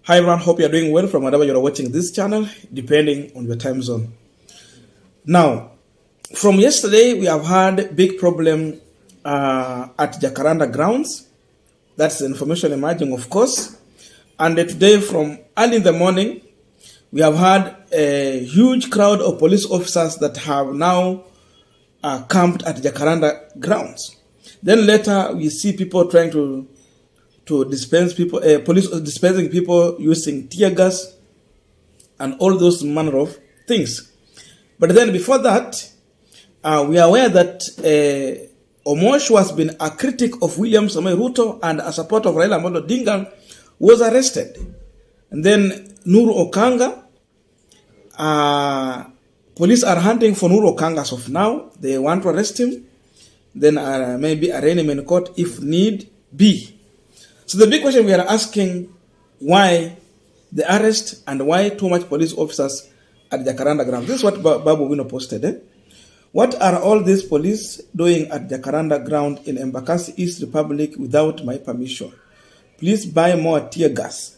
Hi everyone, hope you are doing well from wherever you are watching this channel, depending on your time zone. Now, from yesterday, we have had big problem at Jacaranda grounds. That's the information emerging, of course. And today, from early in the morning, we have had a huge crowd of police officers that have now camped at Jacaranda grounds. Then later, we see people trying to dispense people, police dispensing people using tear gas and all those manner of things. But then before that, we are aware that Omosh, who has been a critic of William Samoei Ruto and a supporter of Raila Odinga, was arrested. And then Nuru Okanga, police are hunting for Nuru Okanga as of now. They want to arrest him. Then maybe arraign him in court if need be. So the big question we are asking, why the arrest and why too much police officers at Jacaranda ground? This is what Babu Wino posted. What are all these police doing at Jacaranda ground in Embakasi East Republic without my permission? Please buy more tear gas.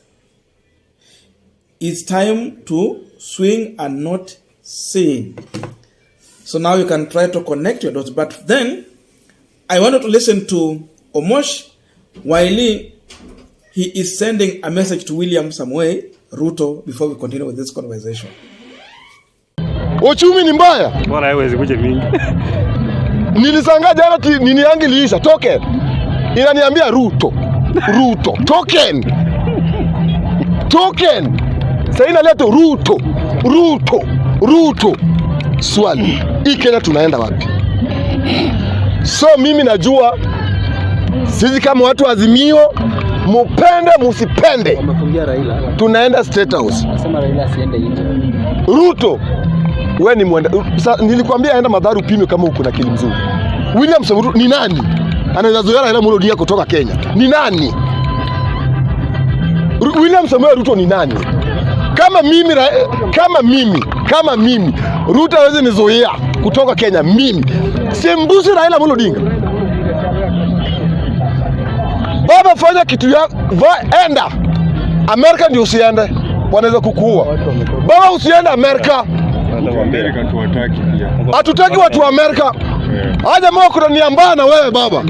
It's time to swing and not sing. So now you can try to connect your dots. But then I wanted to listen to Omosh while he is sending a message to William Samoei Ruto before we continue with this conversation. Uchumi ni mbaya. Bwana haiwezi kuja mingi. Nilisanga jana nini yangu iliisha token. Inaniambia Ruto. Token. Sasa inaleta Ruto. Swali. Hii Kenya tunaenda wapi? So mimi najua sisi kama watu wa Azimio, mupende musipende, wamefungia Raila, tunaenda State House. Nasema Raila asiende nje. Ruto, wewe ni mwenda. Nilikwambia aenda Madharu pime kama uko na akili mzuri. William Samoei ni nani? Anaweza zoea Raila Odinga kutoka Kenya. Ni nani? William Samoei Ruto ni nani? Kama mimi Ruto hawezi nizoea kutoka Kenya mimi. Simbusi Raila Odinga. Baba fanya kitu ya enda Amerika, ndio usiende, wanaweza kukuua. Baba usiende Amerika. Amerika tuwataki pia. Hatutaki watu wa Amerika. Haja mwa kuna niambana na wewe baba.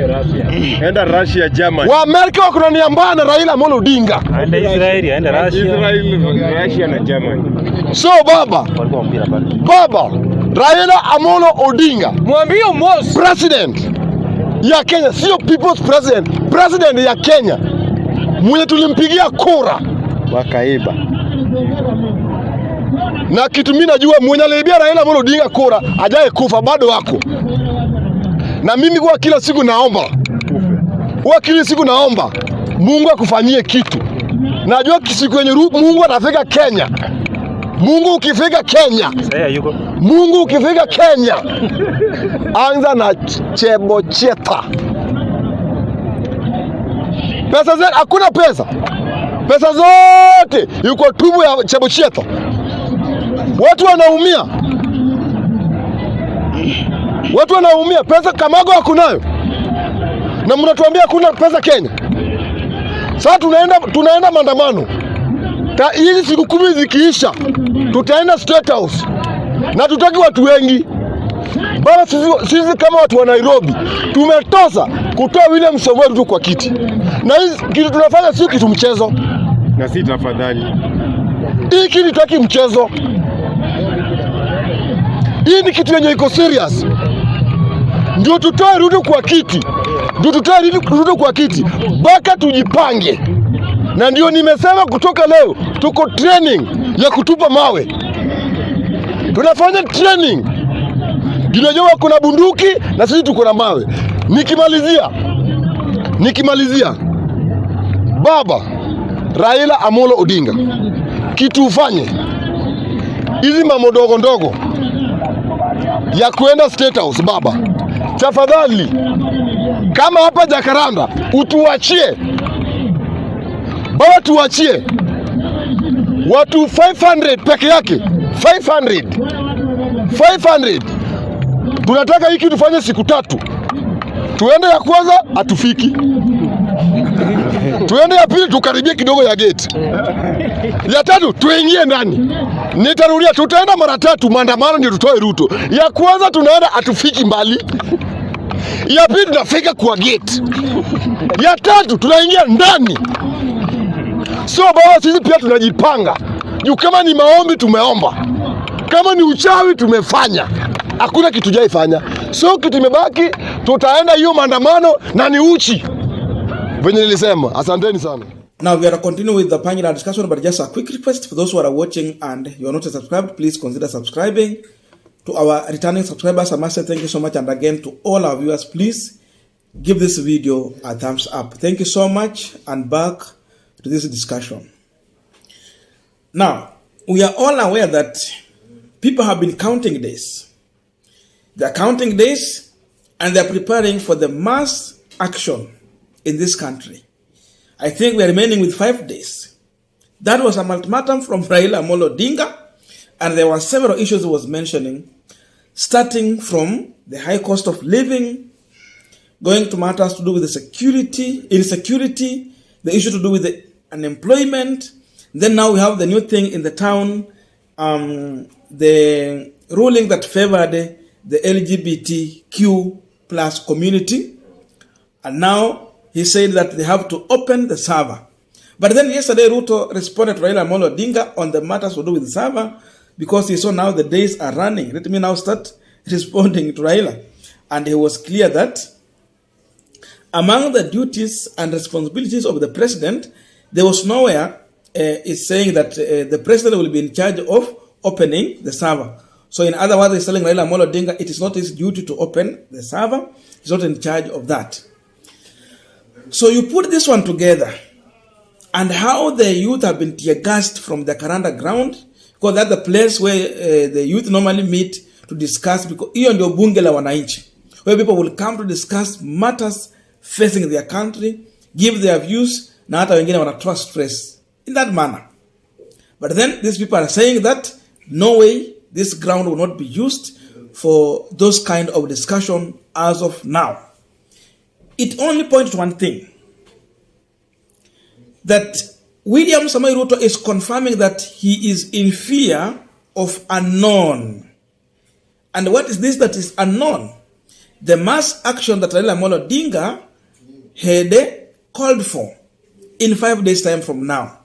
Enda Russia, Germany. Wa Amerika wako na niambana na Raila Odinga. Enda Israeli, enda Russia na Germany. So baba Raila Amolo Odinga, mwambie Mos president ya Kenya, sio people's president ya Kenya, mwenye tulimpigia kura wakaiba. Na kitu mimi najua mwenye alibia Raila Odinga kura ajaye kufa bado wako. Na mimi kwa kila siku naomba Mungu akufanyie kitu. Najua siku yenye Mungu atafika Kenya. Mungu ukifika Kenya, anza na Chebocheta. Pesa zote, hakuna pesa. Pesa zote yuko tubu ya Chebocheta. Watu wanaumia. Pesa Kamago hakunayo. Na mnatuambia kuna pesa Kenya. Sasa tunaenda maandamano. Hizi siku 10 zikiisha, tutaenda State House. Na tutaki watu wengi. Baba sisi kama watu wa Nairobi tumetosa kutoa William Samoei Ruto kwa kiti. Na hizi kitu tunafanya sio kitu mchezo. Na si tafadhali. Hii kitu tutaki mchezo. Hii ni kitu yenye iko serious. Ndio tutoe Ruto kwa kiti. Baka tujipange. Na ndio nimesema kutoka leo tuko training ya kutupa mawe. Tunafanya training. Tunajua kuna bunduki na sisi tuko na mawe. Nikimalizia. Baba Raila Amolo Odinga, kitu ufanye. Hizi mambo ndogo ya kuenda State House baba. Tafadhali kama hapa Jacaranda utuachie. Baba tuachie watu 500 peke yake. 500. Tunataka hiki tufanye siku 3. Tuende ya kwanza atufiki. Tuende ya pili tukaribie kidogo ya gate. Ya tatu tuingie ndani. Nitarudia, tutaenda mara tatu maandamano ndio tutoe Ruto. Ya kwanza tunaenda atufiki mbali. Ya pili tunafika kwa gate. Ya tatu tunaingia ndani. So baba, sisi pia tunajipanga. Juu kama ni maombi tumeomba. Kama ni uchawi tumefanya. Hakuna kitu jaifanya. So kitu imebaki tutaenda hiyo maandamano na ni uchi. Venye nilisema, asanteni sana. Now we are continuing with the Punchline discussion, but just a quick request for those who are watching and you are not subscribed, please consider subscribing. To our returning subscribers, I must say thank you so much, and again to all our viewers, please give this video a thumbs up. Thank you so much, and back to this discussion. Now, we are all aware that people have been counting days. They are counting days, and they are preparing for the mass action in this country. I think we are remaining with 5 days. That was an ultimatum from Raila Odinga, and there were several issues he was mentioning, starting from the high cost of living, going to matters to do with the security, insecurity, the issue to do with the unemployment. Then now we have the new thing in the town, the ruling that favored the LGBTQ plus community. And now he said that they have to open the server. But then yesterday, Ruto responded to Raila Odinga on the matters to do with the server, because he saw now the days are running. Let me now start responding to Raila. And he was clear that among the duties and responsibilities of the president, there was nowhere is saying that the president will be in charge of opening the server. So in other words, he's telling Raila Odinga it is not his duty to open the server. He's not in charge of that. So you put this one together, and how the youth have been tear-gassed from the Karanda ground, because that's the place where the youth normally meet to discuss, because hiyo ndio bunge la wananchi, where people will come to discuss matters facing their country, give their views, na hata wengine wanatoa stress in that manner. But then these people are saying that no way, this ground will not be used for those kind of discussion as of now. It only points to one thing, that William Samoei Ruto is confirming that he is in fear of unknown. And what is this that is unknown? The mass action that Raila Odinga had called for in 5 days' time from now.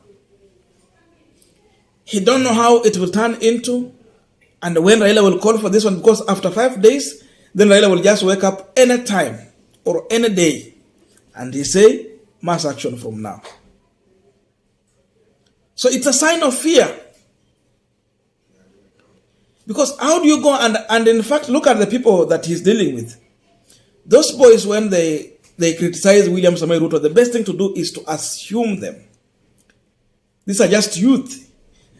He don't know how it will turn into, and when Raila will call for this one, because after 5 days, then Raila will just wake up any time or any day, and he say mass action from now. So it's a sign of fear. Because how do you go and in fact look at the people that he's dealing with? Those boys, when they criticize William Samoei Ruto, the best thing to do is to assume them. These are just youth.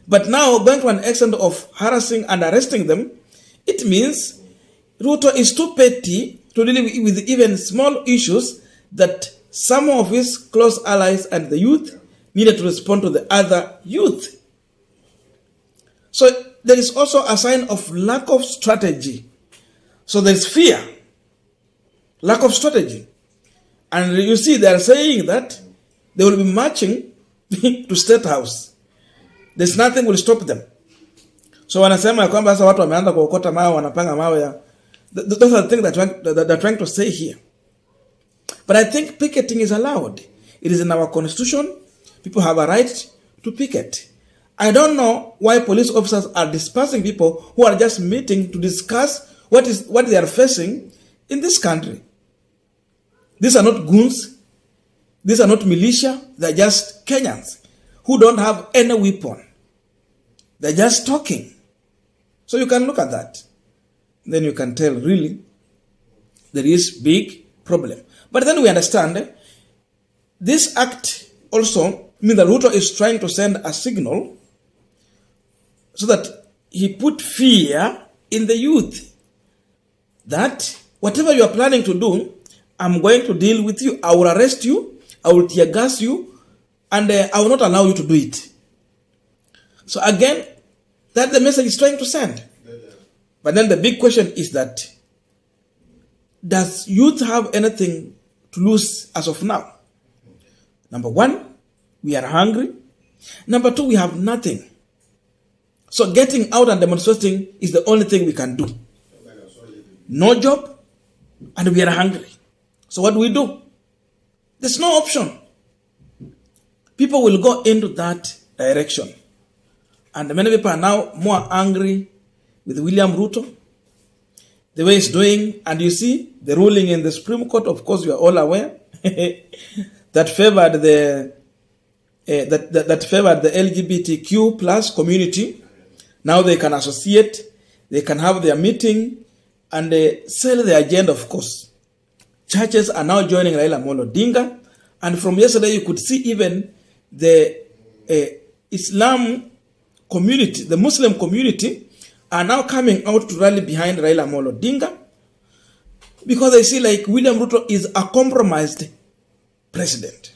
But now going to an extent of harassing and arresting them, it means Ruto is too petty to deal with even small issues that some of his close allies and the youth needed to respond to the other youth. So there is also a sign of lack of strategy. So there is fear, lack of strategy. And you see they are saying that they will be marching to State House. There's nothing will stop them. So wanasema kwamba sasa watu wameanza kuokota mawe, wanapanga mawe ya. Those are the things that they're trying to say here. But I think picketing is allowed. It is in our constitution. People have a right to picket. I don't know why police officers are dispersing people who are just meeting to discuss what they are facing in this country. These are not goons. These are not militia. They're just Kenyans who don't have any weapon. They're just talking. So you can look at that. Then you can tell really there is big problem. But then we understand this act also means that Ruto is trying to send a signal so that he put fear in the youth that whatever you are planning to do, I'm going to deal with you. I will arrest you. I will tear gas you, and I will not allow you to do it. So again, that's the message he's trying to send. But then the big question is that, does youth have anything to lose as of now? Number one, we are hungry. Number two, we have nothing. So getting out and demonstrating is the only thing we can do. No job, and we are hungry. So what do we do? There's no option. People will go into that direction. And many people are now more angry with William Ruto, the way he's doing. And you see, the ruling in the Supreme Court, of course, you are all aware, that favored the LGBTQ plus community. Now they can associate, they can have their meeting, and they sell the agenda, of course. Churches are now joining Raila Odinga. And from yesterday, you could see even the Islam community, the Muslim community, are now coming out to rally behind Raila Odinga because they see like William Ruto is a compromised president.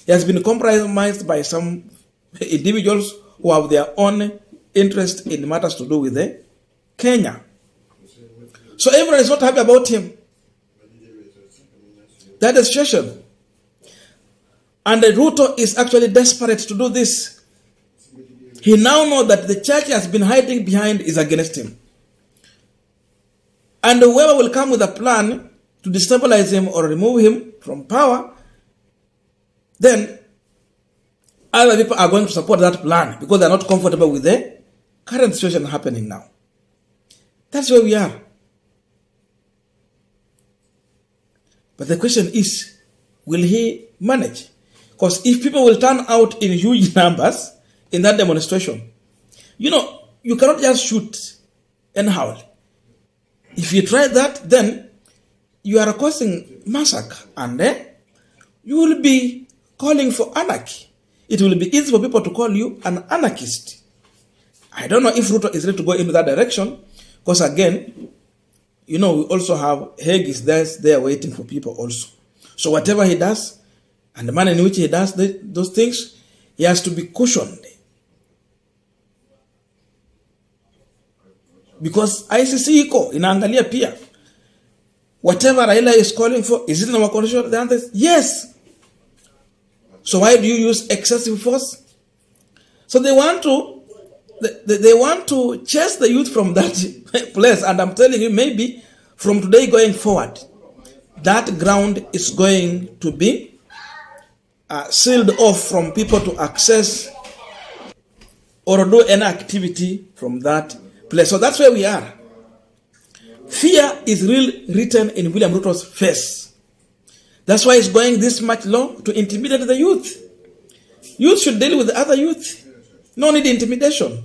He has been compromised by some individuals who have their own interest in matters to do with Kenya. So everyone is not happy about him. That is the situation. And Ruto is actually desperate to do this. He now knows that the church has been hiding behind is against him. And whoever will come with a plan to destabilize him or remove him from power, then other people are going to support that plan because they are not comfortable with the current situation happening now. That's where we are. But the question is, will he manage? Because if people will turn out in huge numbers in that demonstration, you cannot just shoot anyhow. If you try that, then you are causing massacre, and you will be calling for anarchy. It will be easy for people to call you an anarchist. I don't know if Ruto is ready to go into that direction, because again, we also have Hague is there waiting for people also. So whatever he does, and the manner in which he does those things, he has to be cautioned. Because ICC Iko inaangalia pia. Whatever Raila is calling for, is it in our constitution? The answer is yes. So why do you use excessive force? So they want to chase the youth from that place. And I'm telling you, maybe from today going forward, that ground is going to be sealed off from people to access or do any activity from that place. So that's where we are. Fear is really written in William Ruto's face. That's why he's going this much long to intimidate the youth. Youth should deal with the other youth. No need intimidation.